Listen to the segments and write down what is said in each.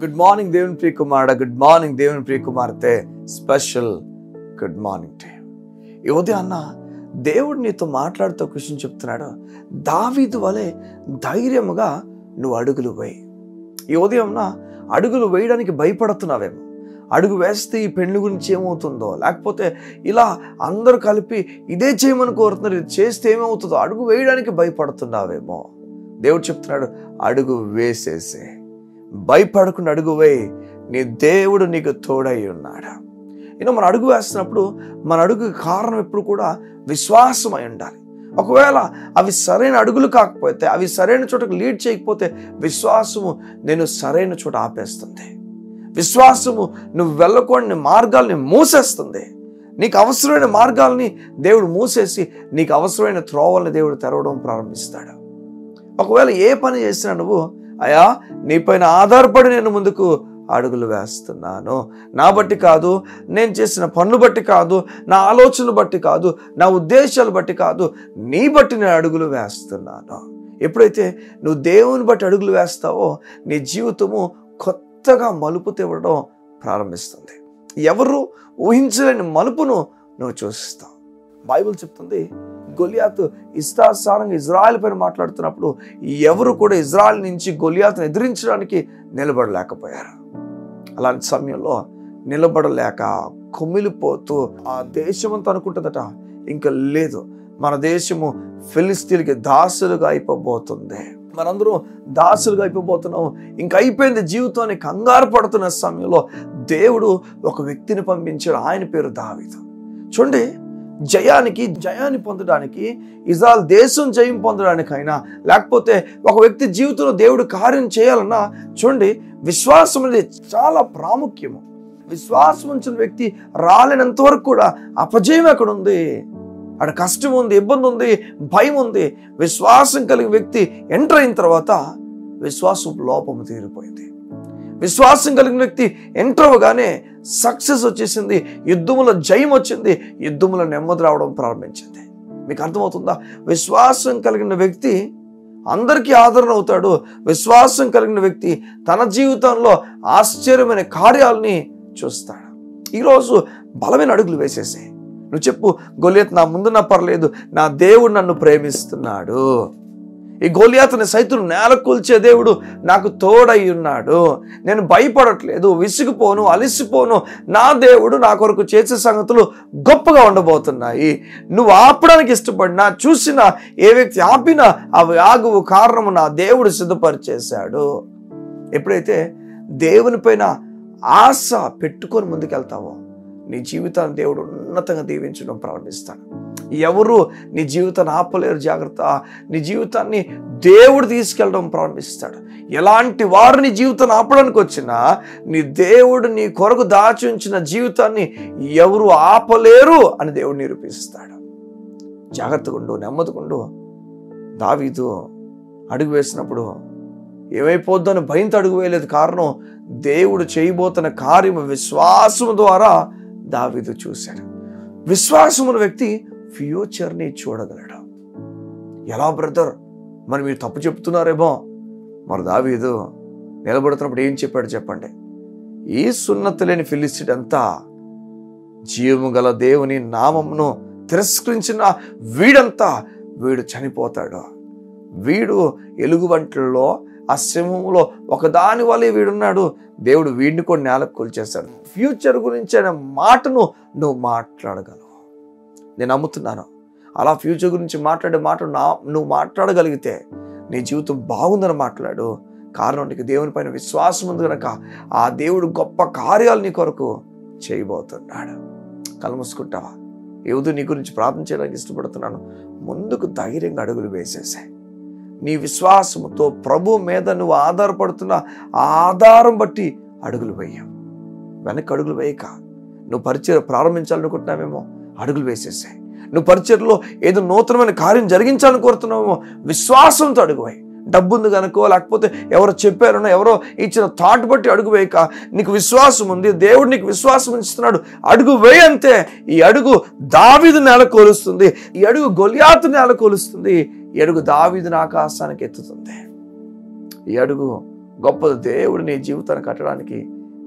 Good morning దేవుని ప్రియ కుమారుడా, good morning దేవుని ప్రియ కుమార్తె. Special good morning to you. ఈ ఉదయాన్న దేవుడు నీతో మాట్లాడుతూ క్వశ్చన్ చెప్తున్నాడు. దావీదు వలె ధైర్యముగా నువ్వు అడుగులు వేయి. ఈ ఉదయంన అడుగులు వేయడానికి భయపడుతున్నావేమో. అడుగు వేస్తే ఈ పెళ్లి గురించి ఏమవుతుందో, లేకపోతే ఇలా అందరూ కలిపి ఇదే చేయమని కోరుతున్నారు, ఇది చేస్తే ఏమవుతుందో అడుగు వేయడానికి భయపడుతున్నావేమో. దేవుడు చెప్తున్నాడు, అడుగు వేసేసే, భయపడకుండా అడుగు వేయి, నీ దేవుడు నీకు తోడై ఉన్నాడు. మన అడుగు వేస్తున్నప్పుడు మన అడుగు కారణం ఎప్పుడు కూడా విశ్వాసమై ఉండాలి. ఒకవేళ అవి సరైన అడుగులు కాకపోతే, అవి సరైన చోటకు లీడ్ చేయకపోతే, విశ్వాసము నేను సరైన చోట ఆపేస్తుంది. విశ్వాసము నువ్వు వెళ్ళకూడని మార్గాల్ని మూసేస్తుంది. నీకు అవసరమైన మార్గాల్ని దేవుడు మూసేసి నీకు అవసరమైన త్రోవల్ని దేవుడు తెరవడం ప్రారంభిస్తాడు. ఒకవేళ ఏ పని చేసినా నువ్వు, అయ్యా నీపైన ఆధారపడి నేను ముందుకు అడుగులు వేస్తున్నాను, నా బట్టి కాదు, నేను చేసిన పనులు బట్టి కాదు, నా ఆలోచనలు బట్టి కాదు, నా ఉద్దేశాలు బట్టి కాదు, నీ బట్టి నేను అడుగులు వేస్తున్నాను. ఎప్పుడైతే నువ్వు దేవుని బట్టి అడుగులు వేస్తావో నీ జీవితము కొత్తగా మలుపు తివ్వడం ప్రారంభిస్తుంది. ఎవరు ఊహించలేని మలుపును నువ్వు చూస్తావు. బైబిల్ చెప్తుంది, గొలియాతు ఇష్టానుసారంగా ఇజ్రాయెల్ పైన మాట్లాడుతున్నప్పుడు ఎవరు కూడా ఇజ్రాయెల్ నుంచి గొలియాతును ఎదిరించడానికి నిలబడలేకపోయారు. అలాంటి సమయంలో నిలబడలేక కుమిలిపోతూ ఆ దేశమంతా అనుకుంటుందట, ఇంకా లేదు మన దేశము ఫిలిస్తీన్కి దాసులుగా అయిపోబోతుంది, మనందరం దాసులుగా అయిపోబోతున్నాం, ఇంకా అయిపోయింది జీవితాన్ని కంగారు పడుతున్న సమయంలో దేవుడు ఒక వ్యక్తిని పంపించాడు. ఆయన పేరు దావీదు. చూడండి, జయాన్ని పొందడానికి, ఇజ్రాయెల్ దేశం జయం పొందడానికైనా, లేకపోతే ఒక వ్యక్తి జీవితంలో దేవుడు కార్యం చేయాలన్నా, చూడండి విశ్వాసం అనేది చాలా ప్రాముఖ్యము. విశ్వాసం ఉంచిన వ్యక్తి రాలేనంత వరకు కూడా అపజయం ఎక్కడ ఉంది, అక్కడ కష్టం ఉంది, ఇబ్బంది ఉంది, భయం ఉంది. విశ్వాసం కలిగిన వ్యక్తి ఎంటర్ అయిన తర్వాత విశ్వాసం లోపము తీరిపోయింది. విశ్వాసం కలిగిన వ్యక్తి ఎంటర్ అవ్వగానే సక్సెస్ వచ్చేసింది, యుద్ధములో జయం వచ్చింది, యుద్ధములో నెమ్మది రావడం ప్రారంభించింది. మీకు అర్థమవుతుందా? విశ్వాసం కలిగిన వ్యక్తి అందరికీ ఆదరణ అవుతాడు. విశ్వాసం కలిగిన వ్యక్తి తన జీవితంలో ఆశ్చర్యమైన కార్యాలని చూస్తాడు. ఈరోజు బలమైన అడుగులు వేసేసాయి. నువ్వు చెప్పు, గొలియాతు నా ముందున్నా పర్లేదు, నా దేవుడు నన్ను ప్రేమిస్తున్నాడు. ఈ గొలియాతుని సైతం నేలకూల్చే దేవుడు నాకు తోడై ఉన్నాడు. నేను భయపడట్లేదు, విసిగిపోను, అలిసిపోను. నా దేవుడు నా కొరకు చేసే సంగతులు గొప్పగా ఉండబోతున్నాయి. నువ్వు ఆపడానికి ఇష్టపడినా, చూసినా, ఏ వ్యక్తి ఆపినా అవి ఆగువు, కారణము నా దేవుడు సిద్ధపరిచేశాడు. ఎప్పుడైతే దేవుని పైన ఆశ పెట్టుకొని ముందుకెళ్తావో నీ జీవితాన్ని దేవుడు ఉన్నతంగా దీవించడం ప్రారంభిస్తాడు. ఎవరు నీ జీవితాన్ని ఆపలేరు. జాగ్రత్త, నీ జీవితాన్ని దేవుడు తీసుకెళ్ళడం ప్రారంభిస్తాడు. ఎలాంటి వారు నీ జీవితాన్ని ఆపడానికి వచ్చినా నీ దేవుడు నీ కొరకు దాచి ఉంచిన జీవితాన్ని ఎవరు ఆపలేరు అని దేవుడు నిరూపిస్తాడు. జాగ్రత్తగా ఉండు, నెమ్మదిగా ఉండు. దావీదు అడుగు వేసినప్పుడు ఏమైపోద్దని భయంతో అడుగు వేయలేదు. కారణం, దేవుడు చేయబోతున్న కార్యము విశ్వాసము ద్వారా దావీదు చూశాడు. విశ్వాసమున్న వ్యక్తి ఫ్యూచర్ని చూడగలడు. ఎలా బ్రదర్, మరి మీరు తప్పు చెప్తున్నారేమో. మరి దావీదు నిలబడుతున్నప్పుడు ఏం చెప్పాడు చెప్పండి? ఈ సున్నతి లేని ఫిలిష్తీయుడంతా జీవము గల దేవుని నామమును తిరస్కరించిన వీడు చనిపోతాడు. వీడు ఎలుగుబంట్లలో ఆ సింహంలో ఒకదాని వల్ల వీడున్నాడు. దేవుడు వీడిని కూడా నేలకు కూల్చేశాడు. ఫ్యూచర్ గురించి అనే మాటను నువ్వు మాట్లాడగలవు. నేను నమ్ముతున్నాను. అలా ఫ్యూచర్ గురించి మాట్లాడే మాట నువ్వు మాట్లాడగలిగితే నీ జీవితం బాగుందని మాట్లాడు. కారణం, నీకు దేవుని పైన విశ్వాసం ఉంది కనుక ఆ దేవుడు గొప్ప కార్యాలు నీ కొరకు చేయబోతున్నాడు. కళ్ళు మూసుకుంటావా? ఏదో నీ గురించి ప్రార్థన చేయడానికి ఇష్టపడుతున్నాను. ముందుకు ధైర్యంగా అడుగులు వేసేసాయి. నీ విశ్వాసముతో ప్రభు మీద నువ్వు ఆధారపడుతున్న ఆ ఆధారం బట్టి అడుగులు వేయవు. వెనక్కి అడుగులు వేయక, నువ్వు పరిచయం ప్రారంభించాలనుకుంటున్నావేమో, అడుగులు వేసేసాయి. నువ్వు పరిచయలో ఏదో నూతనమైన కార్యం జరిగించాలని కోరుతున్నావేమో, విశ్వాసంతో అడుగు వేయి. డబ్బు ఉంది కనుకో, లేకపోతే ఎవరో చెప్పారనో, ఎవరో ఇచ్చిన థాట్ బట్టి అడుగు వేయక, నీకు విశ్వాసం ఉంది, దేవుడు నీకు విశ్వాసం ఇస్తున్నాడు, అడుగు వేయంతే. ఈ అడుగు దావీదు నేల కోలుస్తుంది, ఈ అడుగు గొలియాతు నేల కోలుస్తుంది, ఈ అడుగు దావీదుని ఆకాశానికి ఎత్తుతుంది, ఈ అడుగు గొప్ప దేవుడు నీ జీవితాన్ని కట్టడానికి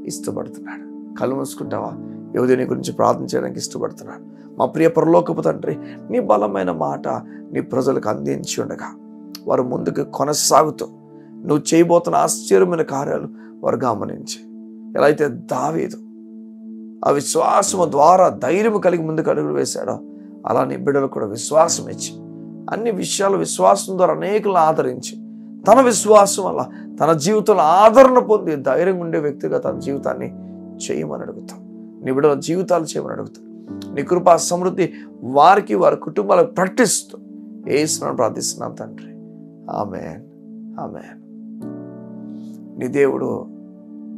ఇష్టపడుతున్నాడు. కళ్ళు మూసుకుంటావా? యువతి నీ గురించి ప్రార్థన చేయడానికి ఇష్టపడుతున్నాడు. మా ప్రియ పరలోకపు తండ్రి, నీ బలమైన మాట నీ ప్రజలకు అందించి ఉండగా వారు ముందుకు కొనసాగుతూ నువ్వు చేయబోతున్న ఆశ్చర్యమైన కార్యాలు వారు గమనించి, ఎలా అయితే దావీదు ఆ విశ్వాసము ద్వారా ధైర్యం కలిగి ముందుకు అడుగులు వేశాడో, అలా నీ బిడ్డలు కూడా విశ్వాసం ఇచ్చి అన్ని విషయాలు విశ్వాసం ద్వారా అనేకులను ఆదరించి తన విశ్వాసం వల్ల తన జీవితంలో ఆదరణ పొంది ధైర్యంగా ఉండే వ్యక్తిగా తన జీవితాన్ని చేయమని అడుగుతాం. నీ బిడ్డల జీవితాలు చేయమని అడుగుతాం. నీ కృపా సమృద్ధి వారికి వారి కుటుంబాలకు ప్రకటిస్తూ యేసునామమున ప్రార్థిస్తున్నాం తండ్రి. ఆమేన్, ఆమేన్. నీ దేవుడు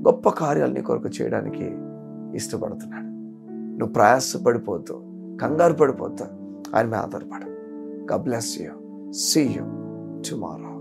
గొప్ప కార్యాలు నీ కొరకు చేయడానికి ఇష్టపడుతున్నాడు. నువ్వు ప్రయాసపడిపోతూ కంగారు పడిపోతూ ఆయన మీద ఆధారపడు. God bless you. See you tomorrow.